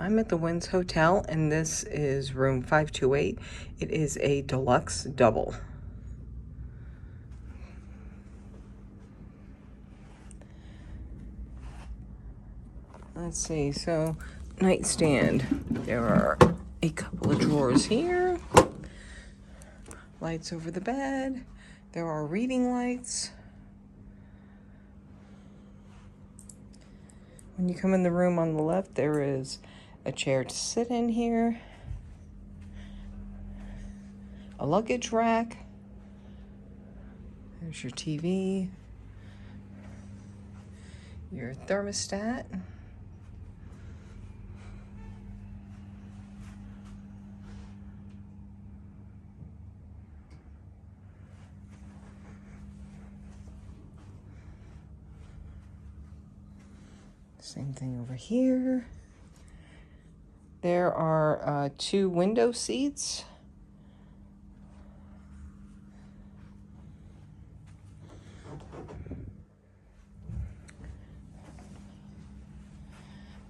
I'm at the Wynn's Hotel, and this is room 528. It is a deluxe double. Let's see, so nightstand. There are a couple of drawers here. Lights over the bed. There are reading lights. When you come in the room on the left, there is a chair to sit in here, a luggage rack, there's your TV, your thermostat, same thing over here. There are 2 window seats.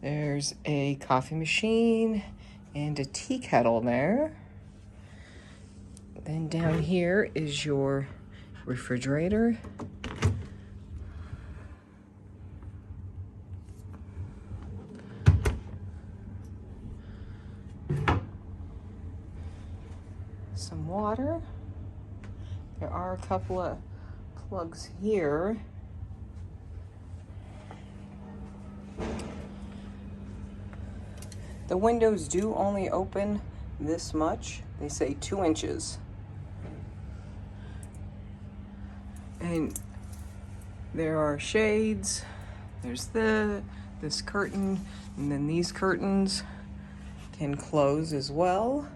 There's a coffee machine and a tea kettle there. Then down here is your refrigerator. Some water. There are a couple of plugs here. The windows do only open this much. They say 2 inches. And there are shades. There's this curtain, and then these curtains can close as well.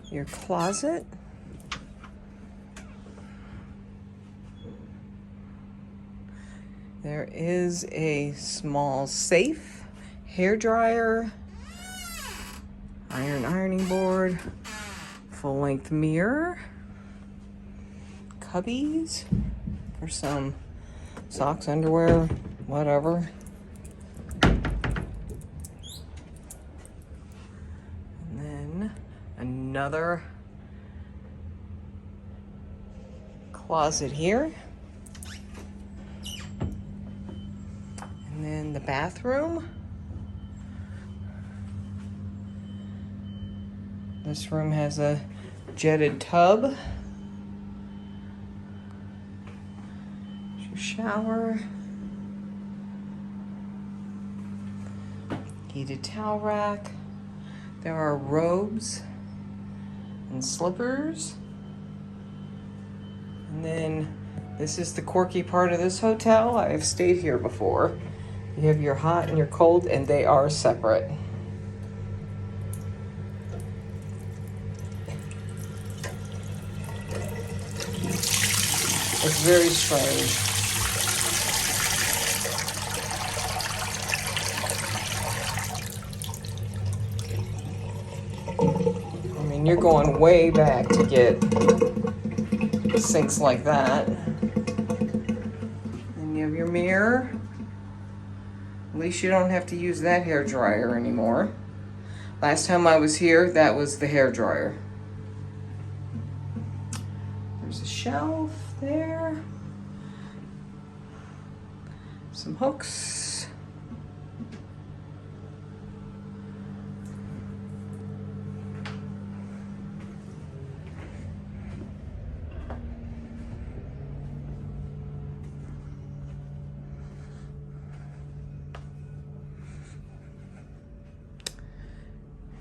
Your closet. There is a small safe, hair dryer, ironing board, full-length mirror, cubbies for some socks, underwear, whatever. And then another closet here. And then the bathroom. This room has a jetted tub. Your shower. Heated towel rack. There are robes and slippers. And then this is the quirky part of this hotel. I have stayed here before. You have your hot and your cold, and they are separate. It's very strange. I mean, you're going way back to get sinks like that. Then you have your mirror. At least you don't have to use that hair dryer anymore. Last time I was here, that was the hair dryer. There's a shelf there. Some hooks.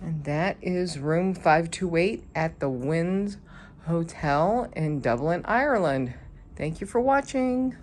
And that is room 528 at the Wynn's Hotel in Dublin, Ireland. Thank you for watching.